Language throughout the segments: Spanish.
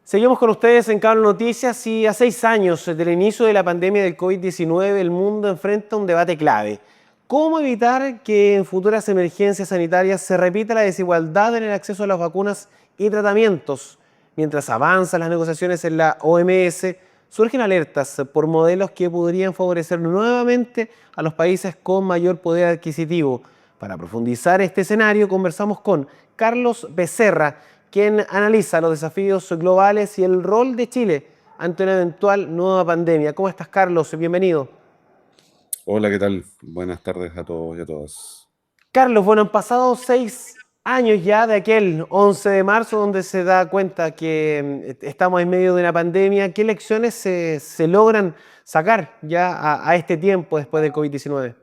Seguimos con ustedes en Cable Noticias y a 6 años del inicio de la pandemia del COVID-19, el mundo enfrenta un debate clave. ¿Cómo evitar que en futuras emergencias sanitarias se repita la desigualdad en el acceso a las vacunas y tratamientos? Mientras avanzan las negociaciones en la OMS, surgen alertas por modelos que podrían favorecer nuevamente a los países con mayor poder adquisitivo. Para profundizar este escenario, conversamos con Carlos Becerra, quien analiza los desafíos globales y el rol de Chile ante una eventual nueva pandemia. ¿Cómo estás, Carlos? Bienvenido. Hola, ¿qué tal? Buenas tardes a todos y a todas. Carlos, bueno, han pasado 6 años ya de aquel 11 de marzo donde se da cuenta que estamos en medio de una pandemia. ¿Qué lecciones se logran sacar ya a este tiempo después del COVID-19?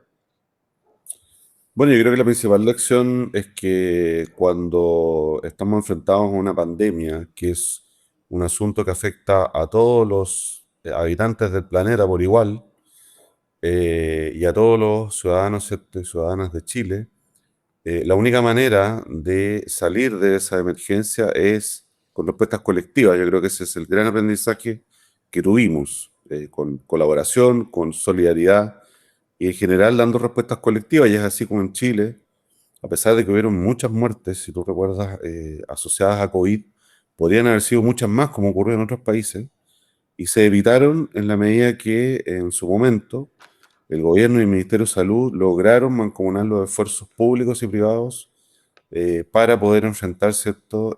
Bueno, yo creo que la principal lección es que cuando estamos enfrentados a una pandemia, que es un asunto que afecta a todos los habitantes del planeta por igual, y a todos los ciudadanos, ¿cierto?, y ciudadanas de Chile, la única manera de salir de esa emergencia es con respuestas colectivas. Yo creo que ese es el gran aprendizaje que tuvimos, con colaboración, con solidaridad y en general dando respuestas colectivas. Y es así como en Chile, a pesar de que hubieron muchas muertes, si tú recuerdas, asociadas a COVID, podrían haber sido muchas más, como ocurrió en otros países, y se evitaron en la medida que en su momento el gobierno y el Ministerio de Salud lograron mancomunar los esfuerzos públicos y privados, para poder enfrentar, ¿cierto?,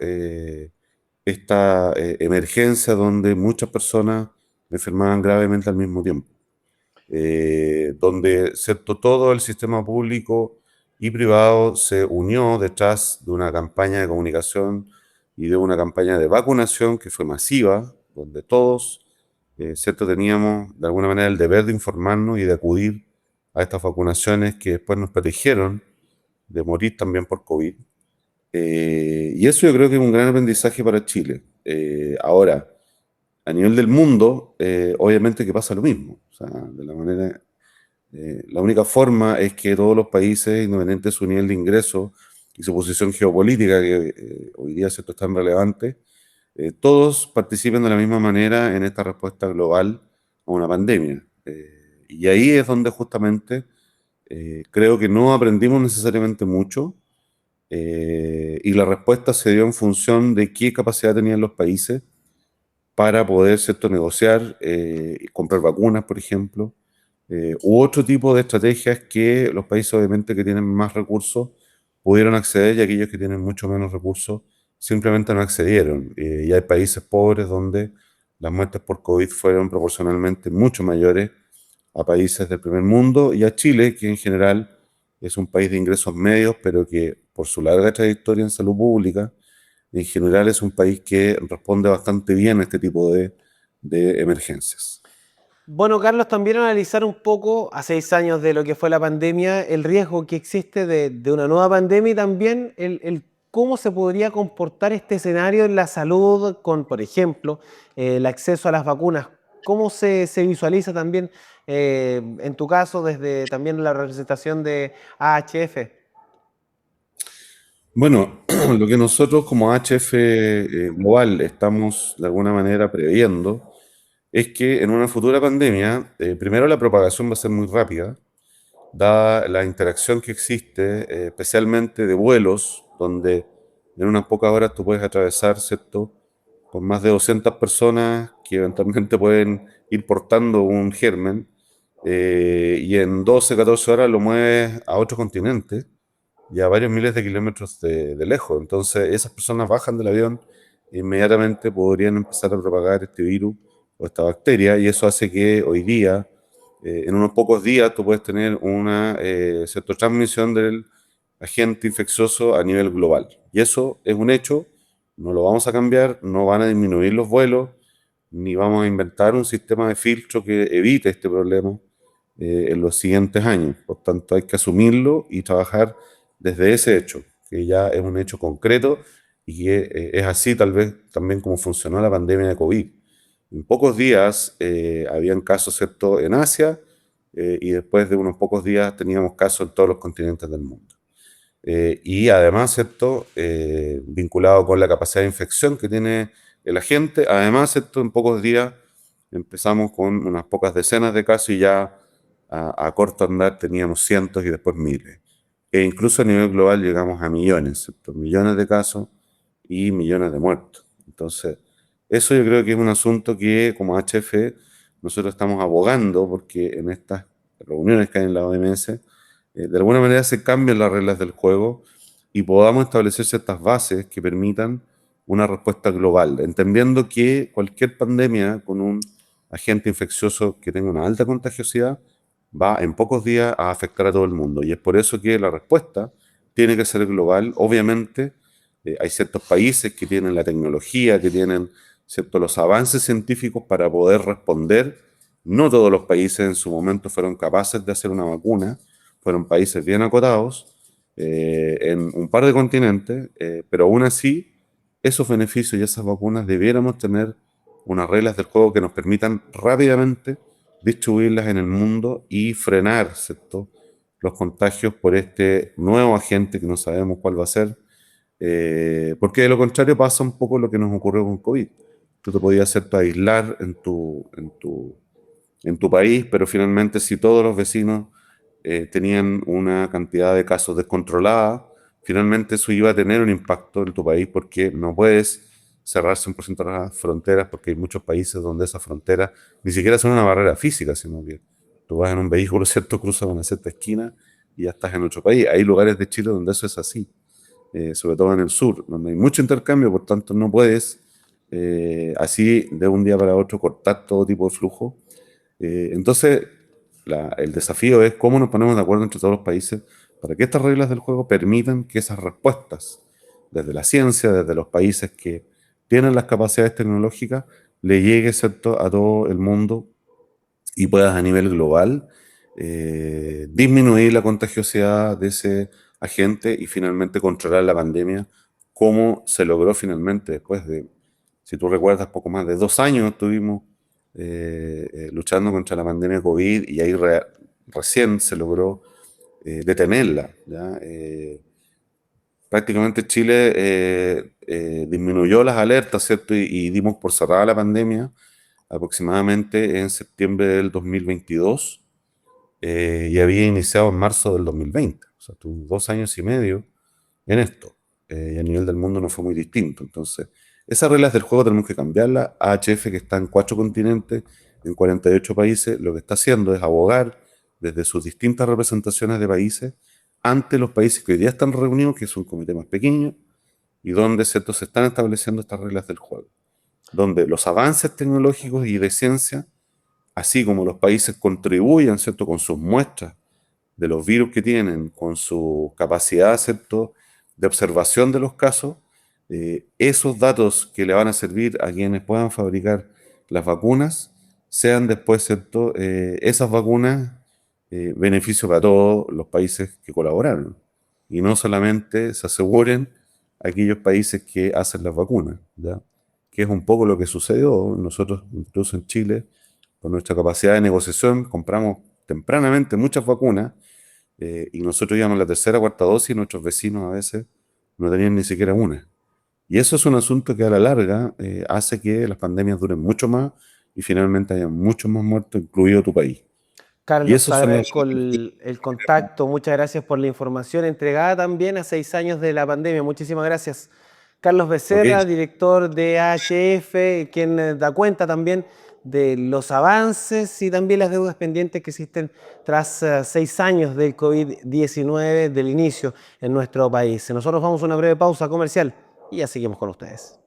esta emergencia donde muchas personas enfermaban gravemente al mismo tiempo, donde, ¿cierto?, todo el sistema público y privado se unió detrás de una campaña de comunicación y de una campaña de vacunación que fue masiva, donde todos, ¿cierto?, teníamos de alguna manera el deber de informarnos y de acudir a estas vacunaciones que después nos protegieron de morir también por COVID. Y eso yo creo que es un gran aprendizaje para Chile. Ahora, a nivel del mundo, obviamente que pasa lo mismo. O sea, de la manera, la única forma es que todos los países, independientemente de su nivel de ingreso y su posición geopolítica, que hoy día, ¿cierto?, es tan relevante, todos participen de la misma manera en esta respuesta global a una pandemia. Y ahí es donde justamente creo que no aprendimos necesariamente mucho, y la respuesta se dio en función de qué capacidad tenían los países para poder, ¿cierto?, negociar, y comprar vacunas, por ejemplo, u otro tipo de estrategias que los países obviamente que tienen más recursos pudieron acceder y aquellos que tienen mucho menos recursos simplemente no accedieron. Y hay países pobres donde las muertes por COVID fueron proporcionalmente mucho mayores a países del primer mundo y a Chile, que en general es un país de ingresos medios, pero que por su larga trayectoria en salud pública, en general es un país que responde bastante bien a este tipo de emergencias. Bueno, Carlos, también analizar un poco a 6 años de lo que fue la pandemia, el riesgo que existe de una nueva pandemia y también el cómo se podría comportar este escenario en la salud con, por ejemplo, el acceso a las vacunas. ¿Cómo se visualiza también, en tu caso, desde también la representación de AHF? Bueno, lo que nosotros como HF Global estamos de alguna manera previendo es que en una futura pandemia, primero la propagación va a ser muy rápida, dada la interacción que existe, especialmente de vuelos, donde en unas pocas horas tú puedes atravesar, ¿cierto?, con más de 200 personas que eventualmente pueden ir portando un germen, y en 12, 14 horas lo mueves a otro continente y a varios miles de kilómetros de lejos. Entonces, esas personas bajan del avión e inmediatamente podrían empezar a propagar este virus o esta bacteria, y eso hace que hoy día, en unos pocos días, tú puedes tener una, cierta transmisión del agente infeccioso a nivel global. Y eso es un hecho, no lo vamos a cambiar, no van a disminuir los vuelos, ni vamos a inventar un sistema de filtro que evite este problema, en los siguientes años. Por tanto, hay que asumirlo y trabajar desde ese hecho, que ya es un hecho concreto y que es así tal vez también como funcionó la pandemia de COVID. En pocos días habían casos, ¿cierto?, en Asia, y después de unos pocos días teníamos casos en todos los continentes del mundo. Y además, ¿cierto?, vinculado con la capacidad de infección que tiene el agente. Además, esto en pocos días empezamos con unas pocas decenas de casos y ya a corto andar teníamos cientos y después miles. E incluso a nivel global llegamos a millones, ¿cierto? Millones de casos y millones de muertos. Entonces, eso yo creo que es un asunto que como HF nosotros estamos abogando porque en estas reuniones que hay en la OMS, de alguna manera se cambien las reglas del juego y podamos establecer ciertas bases que permitan una respuesta global, entendiendo que cualquier pandemia con un agente infeccioso que tenga una alta contagiosidad va en pocos días a afectar a todo el mundo. Y es por eso que la respuesta tiene que ser global. Obviamente, hay ciertos países que tienen la tecnología, que tienen los avances científicos para poder responder. No todos los países en su momento fueron capaces de hacer una vacuna, fueron países bien acotados en un par de continentes, pero aún así, esos beneficios y esas vacunas debiéramos tener unas reglas del juego que nos permitan rápidamente distribuirlas en el mundo y frenar, ¿cierto?, los contagios por este nuevo agente que no sabemos cuál va a ser, porque de lo contrario pasa un poco lo que nos ocurrió con COVID. Tú te podías aislar en tu país, pero finalmente si todos los vecinos tenían una cantidad de casos descontrolada, finalmente eso iba a tener un impacto en tu país porque no puedes cerrar 100% las fronteras porque hay muchos países donde esas fronteras ni siquiera son una barrera física, sino que tú vas en un vehículo, ¿cierto?, cruzas una cierta esquina y ya estás en otro país. Hay lugares de Chile donde eso es así, sobre todo en el sur, donde hay mucho intercambio, por tanto no puedes así de un día para otro cortar todo tipo de flujo. Entonces, el desafío es cómo nos ponemos de acuerdo entre todos los países para que estas reglas del juego permitan que esas respuestas, desde la ciencia, desde los países que tienen las capacidades tecnológicas, le llegue, ¿cierto?, a todo el mundo y puedas a nivel global disminuir la contagiosidad de ese agente y finalmente controlar la pandemia, como se logró finalmente después de, si tú recuerdas, poco más de 2 años estuvimos luchando contra la pandemia COVID y ahí recién se logró detenerla, ¿ya? Prácticamente Chile disminuyó las alertas, ¿cierto? Y dimos por cerrada la pandemia aproximadamente en septiembre del 2022 y había iniciado en marzo del 2020. O sea, tuvo 2 años y medio en esto. Y a nivel del mundo no fue muy distinto. Entonces, esas reglas del juego tenemos que cambiarlas. AHF, que está en 4 continentes, en 48 países, lo que está haciendo es abogar desde sus distintas representaciones de países ante los países que hoy día están reunidos, que es un comité más pequeño, y donde, ¿cierto?, se están estableciendo estas reglas del juego, donde los avances tecnológicos y de ciencia, así como los países contribuyan, ¿cierto?, con sus muestras de los virus que tienen, con su capacidad, ¿cierto?, de observación de los casos, esos datos que le van a servir a quienes puedan fabricar las vacunas, sean después, ¿cierto?, esas vacunas beneficio para todos los países que colaboraron. Y no solamente se aseguren aquellos países que hacen las vacunas, ¿ya?, que es un poco lo que sucedió. Nosotros, incluso en Chile, con nuestra capacidad de negociación, compramos tempranamente muchas vacunas y nosotros íbamos a la tercera o cuarta dosis y nuestros vecinos a veces no tenían ni siquiera una. Y eso es un asunto que a la larga hace que las pandemias duren mucho más y finalmente haya muchos más muertos, incluido tu país. Y Carlos, esos son los... agradezco el contacto, muchas gracias por la información entregada también a 6 años de la pandemia. Muchísimas gracias. Carlos Ok, Becerra, director de AHF, quien da cuenta también de los avances y también las deudas pendientes que existen tras 6 años del COVID-19, del inicio en nuestro país. Nosotros vamos a una breve pausa comercial y ya seguimos con ustedes.